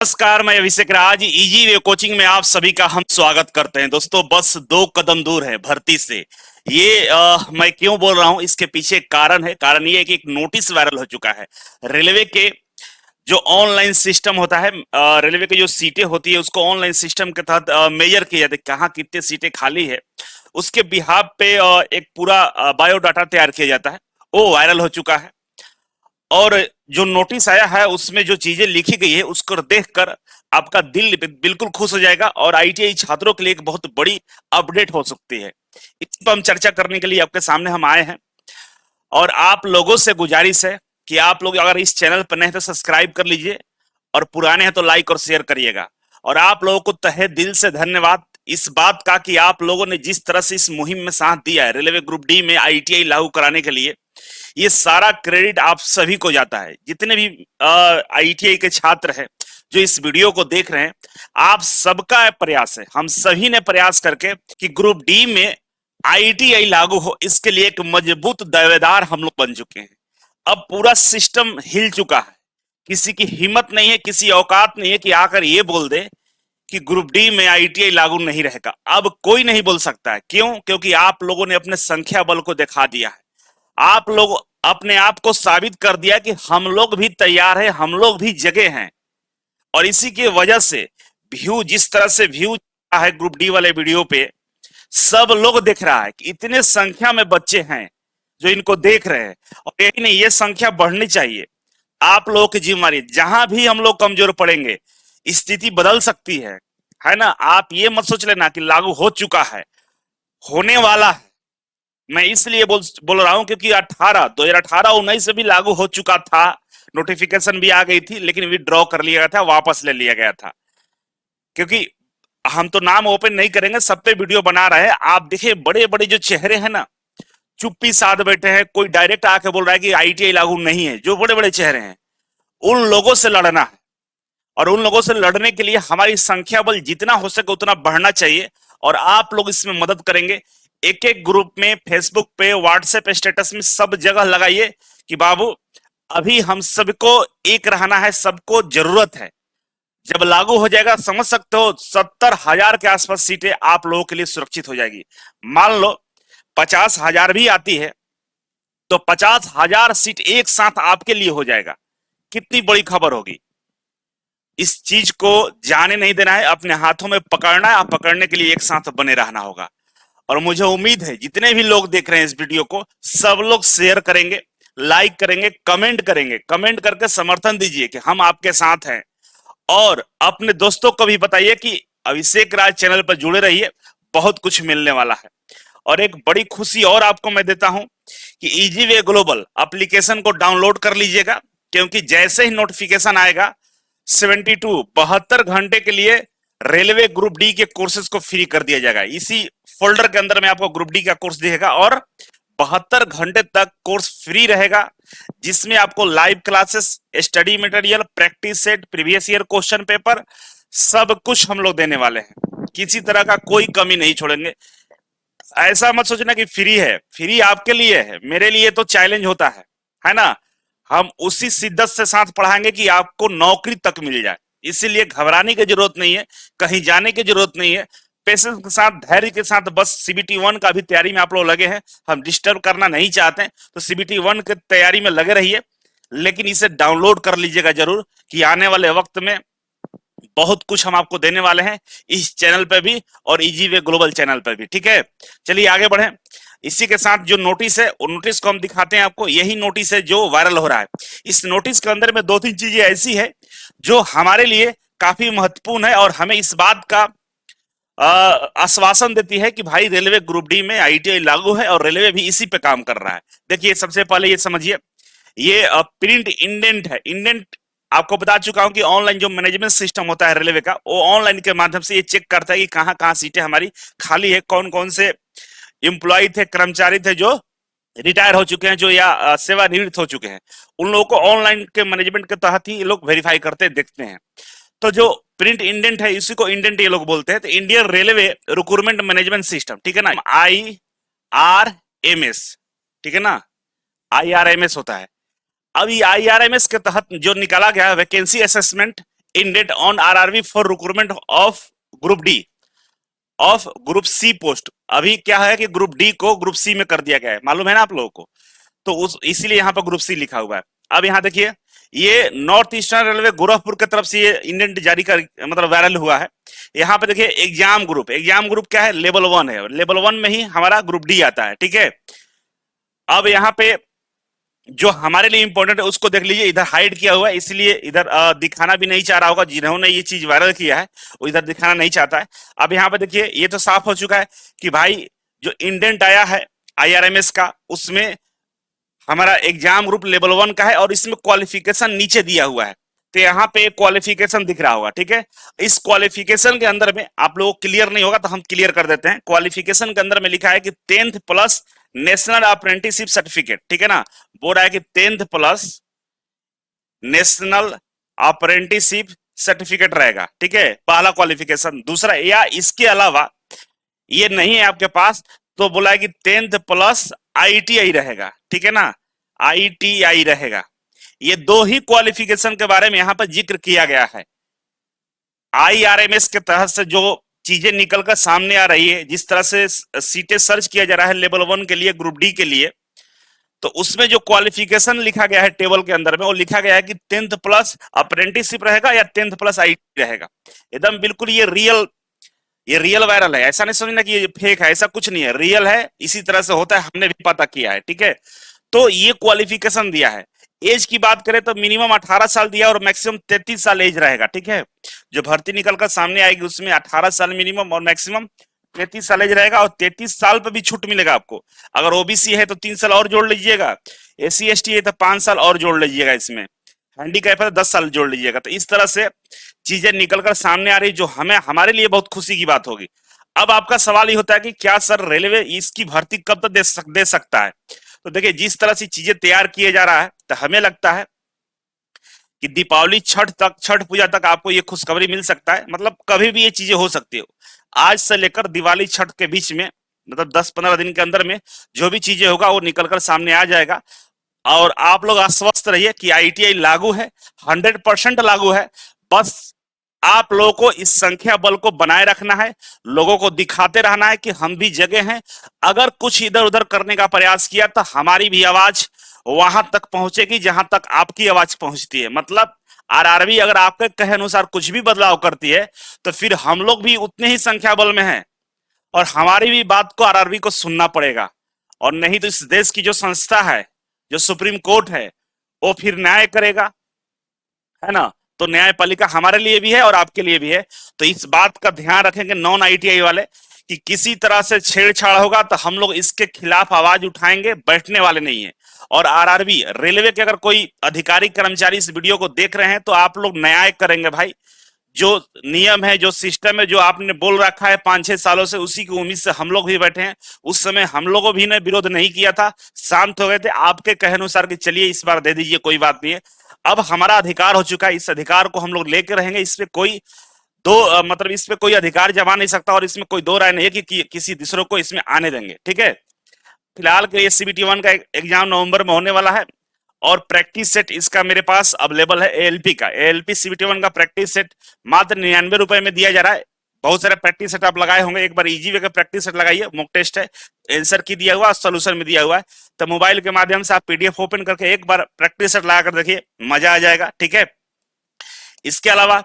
नमस्कार, मैं अभिषेक राज। Easy way coaching में आप सभी का हम स्वागत करते हैं। दोस्तों, बस 2 कदम दूर है भर्ती से। ये मैं क्यों बोल रहा हूं, इसके पीछे एक कारण है। कारण ये है कि एक नोटिस वायरल हो चुका है। रेलवे के जो ऑनलाइन सिस्टम होता है, रेलवे की जो सीटें होती है उसको ऑनलाइन सिस्टम के तहत मेजर किया जाता है, कहाँ कितने सीटें खाली है। उसके बिहाफ पे एक पूरा बायोडाटा तैयार किया जाता है। वो वायरल हो चुका है और जो नोटिस आया है उसमें जो चीजें लिखी गई है उसको देखकर आपका दिल बिल्कुल खुश हो जाएगा और आईटीआई छात्रों के लिए एक बहुत बड़ी अपडेट हो सकती है। इस पर हम चर्चा करने के लिए आपके सामने हम आए हैं और आप लोगों से गुजारिश है कि आप लोग अगर इस चैनल पर नए तो सब्सक्राइब कर लीजिए और पुराने हैं तो लाइक और शेयर करिएगा। और आप लोगों को तहे दिल से धन्यवाद इस बात का कि आप लोगों ने जिस तरह से इस मुहिम में साथ दिया है रेलवे ग्रुप डी में आईटीआई लागू कराने के लिए। ये सारा क्रेडिट आप सभी को जाता है। जितने भी आईटीआई के छात्र हैं जो इस वीडियो को देख रहे हैं, आप सबका प्रयास है, हम सभी ने प्रयास करके कि ग्रुप डी में आईटीआई लागू हो, इसके लिए एक मजबूत दावेदार हम लोग बन चुके हैं। अब पूरा सिस्टम हिल चुका है। किसी की हिम्मत नहीं है, किसी औकात नहीं है कि आकर ये बोल दे कि ग्रुप डी में आईटीआई लागू नहीं रहेगा। अब कोई नहीं बोल सकता है। क्यों? क्योंकि आप लोगों ने अपने संख्या बल को दिखा दिया है। आप लोग अपने आप को साबित कर दिया कि हम लोग भी तैयार हैं, हम लोग भी जगे हैं। और इसी की वजह से व्यू, जिस तरह से व्यू है ग्रुप डी वाले वीडियो पे, सब लोग देख रहा है कि इतने संख्या में बच्चे हैं जो इनको देख रहे हैं। और यही नहीं, ये संख्या बढ़नी चाहिए। आप लोगों की जिम्मेदारी, जहां भी हम लोग कमजोर पड़ेंगे स्थिति बदल सकती है ना। आप ये मत सोच लेना कि लागू हो चुका है, होने वाला है। मैं इसलिए बोल रहा हूं क्योंकि 2018-19 से भी लागू हो चुका था। नोटिफिकेशन भी आ गई थी लेकिन विड्रॉ कर लिया गया था, वापस ले लिया गया था। क्योंकि हम तो नाम ओपन नहीं करेंगे, सब पे वीडियो बना रहे हैं। आप देखिए बड़े बड़े जो चेहरे हैं ना, चुप्पी साध बैठे हैं। कोई डायरेक्ट आके बोल रहा है कि आईटीआई लागू नहीं है। जो बड़े बड़े चेहरे हैं उन लोगों से लड़ना है और उन लोगों से लड़ने के लिए हमारी संख्या बल जितना हो सके उतना बढ़ना चाहिए। और आप लोग इसमें मदद करेंगे। एक एक ग्रुप में, फेसबुक पे, व्हाट्सएप स्टेटस में, सब जगह लगाइए कि बाबू अभी हम सबको एक रहना है, सबको जरूरत है। जब लागू हो जाएगा समझ सकते हो 70,000 के आसपास सीटें आप लोगों के लिए सुरक्षित हो जाएगी। मान लो 50,000 भी आती है तो 50,000 सीट एक साथ आपके लिए हो जाएगा। कितनी बड़ी खबर होगी। इस चीज को जाने नहीं देना है, अपने हाथों में पकड़ना है। आप पकड़ने के लिए एक साथ बने रहना होगा। और मुझे उम्मीद है जितने भी लोग देख रहे हैं इस वीडियो को, सब लोग शेयर करेंगे, लाइक करेंगे, कमेंट करेंगे। कमेंट करके समर्थन दीजिए कि हम आपके साथ हैं। और अपने दोस्तों को भी बताइए कि अभिषेक राज चैनल पर जुड़े रहिए, बहुत कुछ मिलने वाला है। और एक बड़ी खुशी और आपको मैं देता हूं कि इजी वे ग्लोबल एप्लीकेशन को डाउनलोड कर लीजिएगा। क्योंकि जैसे ही नोटिफिकेशन आएगा 72 घंटे के लिए रेलवे ग्रुप डी के कोर्सेज को फ्री कर दिया जाएगा। इसी फोल्डर के अंदर में आपको ग्रुप डी का कोर्स दिखेगा और 72 घंटे तक कोर्स फ्री रहेगा, जिसमें आपको live classes, study material, practice set, previous year question paper, सब कुछ हम लोग देने वाले हैं। किसी तरह का कोई कमी नहीं छोड़ेंगे। ऐसा मत सोचना कि फ्री है। फ्री आपके लिए है, मेरे लिए तो चैलेंज होता है ना। हम उसी शिद्दत से साथ पढ़ाएंगे कि आपको नौकरी तक मिल जाए। इसीलिए घबराने की जरूरत नहीं है, कहीं जाने की जरूरत नहीं है। पेशेंस के साथ, धैर्य के साथ, बस सीबीटी 1 का भी तैयारी में आप लोग लगे हैं। हम डिस्टर्ब करना नहीं चाहते हैं, तो सीबीटी 1 की तैयारी में लगे रहिए। लेकिन इसे डाउनलोड कर लीजिएगा जरूर, कि आने वाले वक्त में बहुत कुछ हम आपको देने वाले हैं इस चैनल पे भी और इजी वे ग्लोबल चैनल पे भी। ठीक है, चलिए आगे बढ़े। इसी के साथ जो नोटिस है, वो नोटिस को हम दिखाते हैं आपको। यही नोटिस है जो वायरल हो रहा है। इस नोटिस के अंदर में 2-3 चीजें ऐसी है जो हमारे लिए काफी महत्वपूर्ण है और हमें इस बात का आश्वासन देती है कि भाई रेलवे ग्रुप डी में आईटीआई लागू है और रेलवे भी इसी पे काम कर रहा है। देखिए, सबसे पहले ये समझिए, ये प्रिंट इंडेंट है। इंडेंट आपको बता चुका हूं कि ऑनलाइन जो मैनेजमेंट सिस्टम होता है रेलवे का, वो ऑनलाइन के माध्यम से ये चेक करता है कि कहां कहां सीटें हमारी खाली है, कौन कौन से एम्प्लॉय थे, कर्मचारी थे जो रिटायर हो चुके हैं, जो या सेवानिवृत्त हो चुके हैं। उन लोगों को ऑनलाइन के मैनेजमेंट के तहत ही ये लोग वेरीफाई करते देखते हैं। तो जो प्रिंट इंडेंट है, इसी को इंडेंट ये लोग बोलते हैं। तो Indian railway recruitment management system, ठीक है ना, IRMS, ठीक है ना, IRMS होता है। अब ये IRMS के तहत जो निकाला गया है vacancy assessment indent on RRB for recruitment of group D of group C post. अभी क्या है कि ग्रुप डी को ग्रुप सी में कर दिया गया है, मालूम है ना आप लोगों को। तो उस इसीलिए यहाँ पर ग्रुप सी लिखा हुआ है। अब यहाँ देखिए, ये नॉर्थ ईस्टर्न रेलवे गोरखपुर की तरफ से ये इंडेंट जारी कर मतलब वायरल हुआ है। यहाँ पे देखिए एग्जाम ग्रुप क्या है, लेवल 1 है, लेवल 1 में ही हमारा ग्रुप डी आता है, ठीक है। अब यहाँ पे जो हमारे लिए इंपॉर्टेंट है उसको देख लीजिए, इधर हाइड किया हुआ है, इसलिए इधर दिखाना भी नहीं चाह रहा होगा, जिन्होंने ये चीज वायरल किया है वो इधर दिखाना नहीं चाहता है। अब यहाँ पे देखिए, ये तो साफ हो चुका है कि भाई जो इंडेंट आया है आईआरएमएस का, उसमें हमारा एग्जाम ग्रुप लेवल 1 का है और इसमें क्वालिफिकेशन नीचे दिया हुआ है। तो यहाँ पे क्वालिफिकेशन दिख रहा होगा, ठीक है। इस क्वालिफिकेशन के अंदर में आप लोगों को क्लियर नहीं होगा तो हम क्लियर कर देते हैं। क्वालिफिकेशन के अंदर में लिखा है कि 10th plus national apprenticeship certificate, ठीक है ना। बोल रहा है कि 10th plus national apprenticeship certificate रहेगा, ठीक है, पहला क्वालिफिकेशन। दूसरा, या इसके अलावा ये नहीं है आपके पास तो बोला है कि 10th प्लस आईटीआई रहेगा, ठीक है ना, आईटीआई रहेगा। ये दो ही क्वालिफिकेशन के बारे में यहां पर जिक्र किया गया है। आईआरएमएस के तहत से जो चीजें निकलकर सामने आ रही है, जिस तरह से सीटें सर्च किया जा रहा है लेवल 1 के लिए, ग्रुप डी के लिए, तो उसमें जो क्वालिफिकेशन लिखा गया है टेबल के अंदर में, वो लिखा गया है कि 10th प्लस अप्रेंटिसशिप रहेगा या 10th प्लस आईटी रहेगा। एकदम बिल्कुल ये रियल वायरल है, ऐसा नहीं समझना कि ये फेक है, ऐसा कुछ नहीं है, रियल है, इसी तरह से होता है, हमने भी पता किया है, ठीक है। तो ये क्वालिफिकेशन दिया है। एज की बात करें तो मिनिमम 18 साल दिया और मैक्सिमम 33 साल एज रहेगा, ठीक है। जो भर्ती निकलकर सामने आएगी उसमें 18 साल मिनिमम और मैक्सिमम 33 साल एज रहेगा, और 33 साल पर भी छूट मिलेगा आपको। अगर ओबीसी है तो 3 साल और जोड़ लीजिएगा, एससी एसटी है तो 5 साल और जोड़ लीजिएगा, इसमें हैंडीकैप है तो 10 साल जोड़ लीजिएगा। तो इस तरह से चीजें निकलकर सामने आ रही, जो हमें हमारे लिए बहुत खुशी की बात होगी। अब आपका सवाल ये होता है कि क्या सर रेलवे इसकी भर्ती कब तक दे सकता है। तो देखिए, जिस तरह से चीजें तैयार किए जा रहा है, तो हमें लगता है कि दीपावली छठ पूजा तक आपको ये खुशखबरी मिल सकता है। मतलब कभी भी ये चीजें हो सकती है, आज से लेकर दिवाली छठ के बीच में, मतलब 10-15 दिन के अंदर में जो भी चीजें होगा वो निकलकर सामने आ जाएगा। और आप लोग आश्वस्त रहिए कि आईटीआई लागू है, 100% लागू है। बस आप लोगों को इस संख्या बल को बनाए रखना है, लोगों को दिखाते रहना है कि हम भी जगह हैं। अगर कुछ इधर उधर करने का प्रयास किया तो हमारी भी आवाज वहां तक पहुंचेगी जहां तक आपकी आवाज पहुंचती है। मतलब आरआरबी अगर आपके कहे अनुसार कुछ भी बदलाव करती है तो फिर हम लोग भी उतने ही संख्या बल में हैं, और हमारी भी बात को आरआरबी को सुनना पड़ेगा। और नहीं तो इस देश की जो संस्था है, जो सुप्रीम कोर्ट है, वो फिर न्याय करेगा, है ना। तो न्यायपालिका हमारे लिए भी है और आपके लिए भी है। तो इस बात का ध्यान रखेंगे नॉन आईटीआई वाले कि किसी तरह से छेड़छाड़ होगा तो हम लोग इसके खिलाफ आवाज उठाएंगे, बैठने वाले नहीं है। और आरआरबी रेलवे के अगर कोई अधिकारी कर्मचारी इस वीडियो को देख रहे हैं तो आप लोग न्याय करेंगे भाई। जो नियम है, जो सिस्टम है, जो आपने बोल रखा है 5-6 सालों से, उसी की उम्मीद से हम लोग भी बैठे हैं। उस समय हम लोगों भी ने विरोध नहीं किया था, शांत हो गए थे, आपके कहे अनुसार कि चलिए इस बार दे दीजिए, कोई बात नहीं है। अब हमारा अधिकार हो चुका है, इस अधिकार को हम लोग लेके रहेंगे। इस पे कोई मतलब इस पे कोई अधिकार जमा नहीं सकता, और इसमें कोई दो राय नहीं है कि किसी दूसरों को इसमें आने देंगे, ठीक है। फिलहाल के लिए सीबीटी 1 का एग्जाम नवंबर में होने वाला है, और प्रैक्टिस सेट इसका मेरे पास अवेलेबल है एएलपी का। एएलपी सीबीटी 1 का प्रैक्टिस सेट मात्र 99 रुपए में दिया जा रहा है। बहुत सारे प्रैक्टिस सेट आप लगाए होंगे, एक बार इजी वे का प्रैक्टिस सेट लगाइए, मॉक टेस्ट है, आंसर की दिया हुआ, सोल्यूशन में दिया हुआ है। तो मोबाइल के माध्यम से आप पीडीएफ ओपन करके एक बार प्रैक्टिस सेट लगा कर देखिए, मजा आ जाएगा, ठीक है। इसके अलावा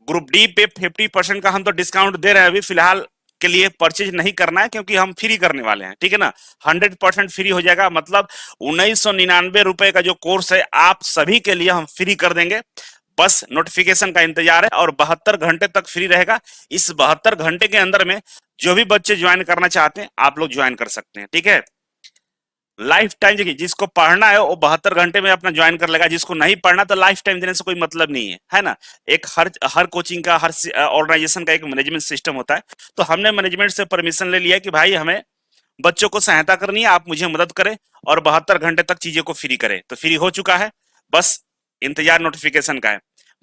ग्रुप डी पे 50% का हम तो डिस्काउंट दे रहे हैं अभी फिलहाल के लिए। परचेज नहीं करना है क्योंकि हम फ्री करने वाले हैं, ठीक है ना। 100% फ्री हो जाएगा, मतलब 1999 रुपए का जो कोर्स है आप सभी के लिए हम फ्री कर देंगे। बस नोटिफिकेशन का इंतजार है, और 72 घंटे तक फ्री रहेगा। इस 72 घंटे के अंदर में जो भी बच्चे ज्वाइन करना चाहते हैं आप लोग ज्वाइन कर सकते हैं, ठीक है। लाइफ टाइम देखिए, जिसको पढ़ना है वो 72 घंटे में अपना ज्वाइन कर लेगा, जिसको नहीं पढ़ना तो लाइफ टाइम देने से कोई मतलब नहीं है ना। एक हर कोचिंग का, हर ऑर्गेनाइजेशन का एक मैनेजमेंट सिस्टम होता है। तो हमने मैनेजमेंट से परमिशन ले लिया कि भाई हमें बच्चों को सहायता करनी है, आप मुझे मदद करें और 72 घंटे तक चीजें को फ्री करें। तो फ्री हो चुका है, बस इंतजार नोटिफिकेशन का है।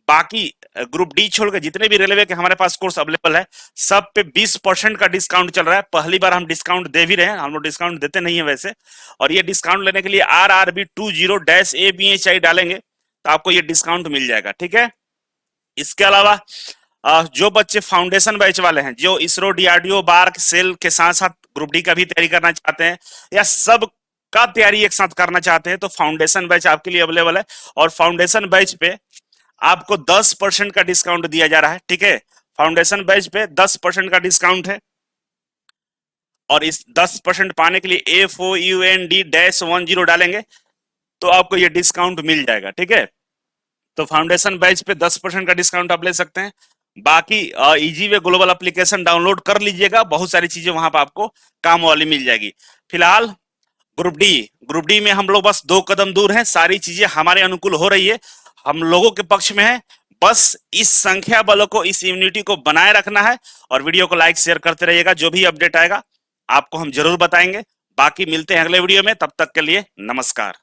बाकी ग्रुप डी छोड़ के जितने भी रेलवे के हमारे पास कोर्स अवेलेबल है, सब पे 20% का डिस्काउंट चल रहा है। पहली बार हम डिस्काउंट दे भी रहे हैं, हम लोग डिस्काउंट देते नहीं है वैसे। और ये डिस्काउंट लेने के लिए RRB 20-ABHI डालेंगे तो आपको ये डिस्काउंट मिल जाएगा, ठीक है। इसके अलावा जो बच्चे फाउंडेशन बैच वाले हैं, जो इसरो डीआरडीओ बार्क सेल के साथ साथ ग्रुप डी का भी तैयारी करना चाहते हैं या सब का तैयारी एक साथ करना चाहते हैं, तो फाउंडेशन बैच आपके लिए अवेलेबल है। और फाउंडेशन बैच पे आपको 10% का डिस्काउंट दिया जा रहा है, ठीक है। फाउंडेशन बैच पे 10% का डिस्काउंट है, और इस 10% पाने के लिए FOUND-10 डालेंगे तो आपको ये डिस्काउंट मिल जाएगा, ठीक है। तो फाउंडेशन बैच पे 10% का डिस्काउंट आप ले सकते हैं। बाकी easy way global application download कर लीजिएगा, बहुत सारी चीजें वहां पर आपको काम वाली मिल जाएगी। फिलहाल ग्रुप डी में हम लोग बस 2 कदम दूर हैं, सारी चीजें हमारे अनुकूल हो रही है, हम लोगों के पक्ष में है। बस इस संख्या बलों को, इस इम्यूनिटी को बनाए रखना है, और वीडियो को लाइक शेयर करते रहिएगा। जो भी अपडेट आएगा आपको हम जरूर बताएंगे। बाकी मिलते हैं अगले वीडियो में, तब तक के लिए नमस्कार।